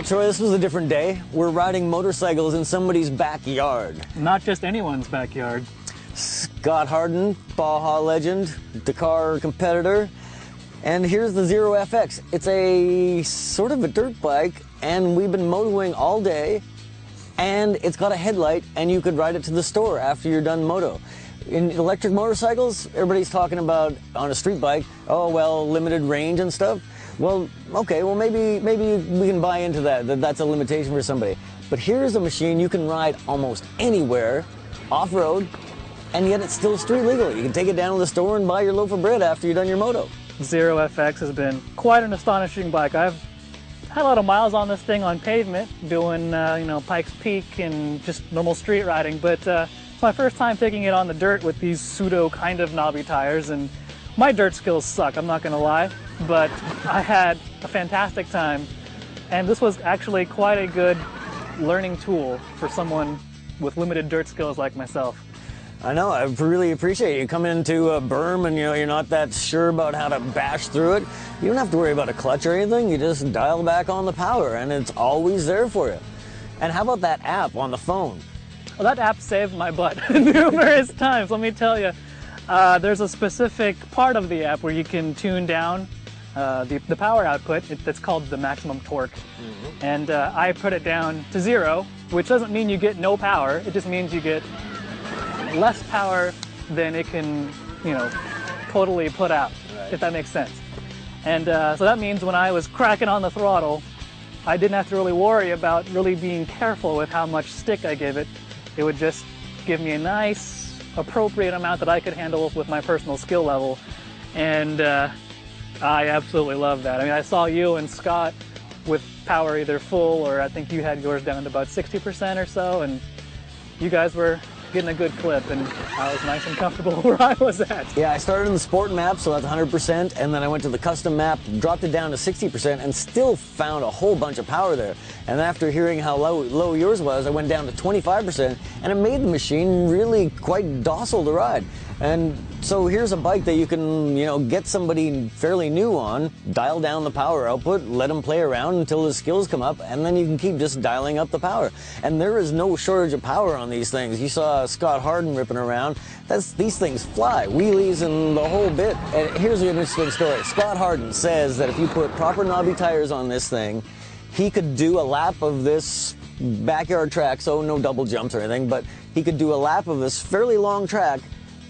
Troy, this was a different day. We're riding motorcycles in somebody's backyard. Not just anyone's backyard. Scott Harden, Baja legend, Dakar competitor. And here's the Zero FX. It's a sort of a dirt bike, and we've been motoing all day, and it's got a headlight, and you could ride it to the store after you're done moto. In electric motorcycles, everybody's talking about on a street bike, oh, well, limited range and stuff. Well, okay, well, maybe we can buy into that that's a limitation for somebody. But here's a machine you can ride almost anywhere, off-road, and yet it's still street legal. You can take it down to the store and buy your loaf of bread after you're done your moto. Zero FX has been quite an astonishing bike. I've had a lot of miles on this thing on pavement, doing Pikes Peak and just normal street riding, but it's my first time taking it on the dirt with these pseudo kind of knobby tires, and my dirt skills suck, I'm not gonna lie, but I had a fantastic time, and this was actually quite a good learning tool for someone with limited dirt skills like myself. I know, I really appreciate it. You come into a berm and you're not that sure about how to bash through it. You don't have to worry about a clutch or anything. You just dial back on the power and it's always there for you. And how about that app on the phone? Well, that app saved my butt numerous times, let me tell you. There's a specific part of the app where you can tune down the power output. That's called the maximum torque. Mm-hmm. And I put it down to 0, which doesn't mean you get no power. It just means you get less power than it can, totally put out, right, if that makes sense. And so that means when I was cracking on the throttle, I didn't have to really worry about really being careful with how much stick I gave it. It would just give me a nice, appropriate amount that I could handle with my personal skill level. And I absolutely love that. I mean, I saw you and Scott with power either full, or I think you had yours down to about 60% or so, and you guys were getting a good clip, and I was nice and comfortable where I was at. Yeah, I started in the sport map, so that's 100%, and then I went to the custom map, dropped it down to 60%, and still found a whole bunch of power there. And after hearing how low yours was, I went down to 25%, and it made the machine really quite docile to ride. And so here's a bike that you can, get somebody fairly new on, dial down the power output, let them play around until his skills come up, and then you can keep just dialing up the power. And there is no shortage of power on these things. You saw Scott Harden ripping around. These things fly, wheelies and the whole bit. And here's an interesting story. Scott Harden says that if you put proper knobby tires on this thing, he could do a lap of this backyard track, so no double jumps or anything, but he could do a lap of this fairly long track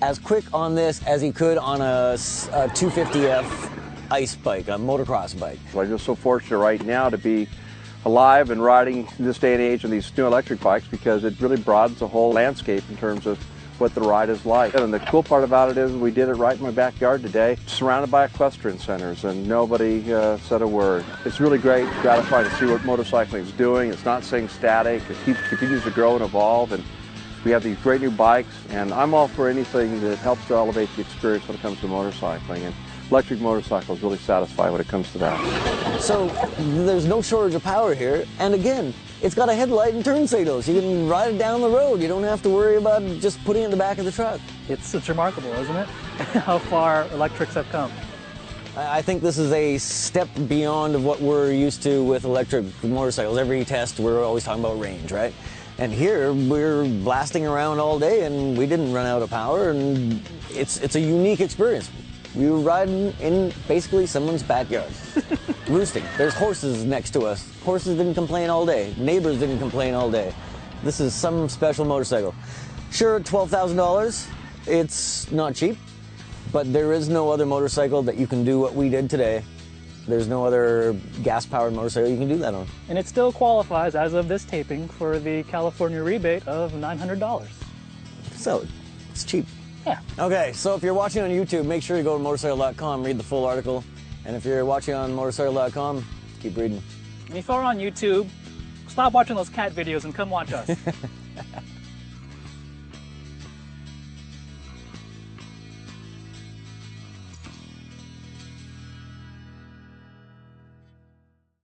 as quick on this as he could on a 250F ice bike, a motocross bike. Well, I'm just so fortunate right now to be alive and riding in this day and age on these new electric bikes, because it really broadens the whole landscape in terms of what the ride is like. And the cool part about it is we did it right in my backyard today, surrounded by equestrian centers, and nobody said a word. It's really great, gratifying to see what motorcycling is doing. It's not staying static. It continues to grow and evolve, and we have these great new bikes, and I'm all for anything that helps to elevate the experience when it comes to motorcycling. And electric motorcycles really satisfy when it comes to that. So there's no shortage of power here, and again, it's got a headlight and turn signals. You can ride it down the road. You don't have to worry about just putting it in the back of the truck. It's remarkable, isn't it? How far electrics have come. I think this is a step beyond of what we're used to with electric motorcycles. Every test, we're always talking about range, right? And here, we're blasting around all day, and we didn't run out of power, and it's a unique experience. We were riding in basically someone's backyard, roosting. There's horses next to us. Horses didn't complain all day. Neighbors didn't complain all day. This is some special motorcycle. Sure, $12,000, it's not cheap, but there is no other motorcycle that you can do what we did today. There's no other gas-powered motorcycle you can do that on. And it still qualifies, as of this taping, for the California rebate of $900. So, it's cheap. Yeah. Okay, so if you're watching on YouTube, make sure you go to motorcycle.com, read the full article. And if you're watching on motorcycle.com, keep reading. And if you're on YouTube, stop watching those cat videos and come watch us.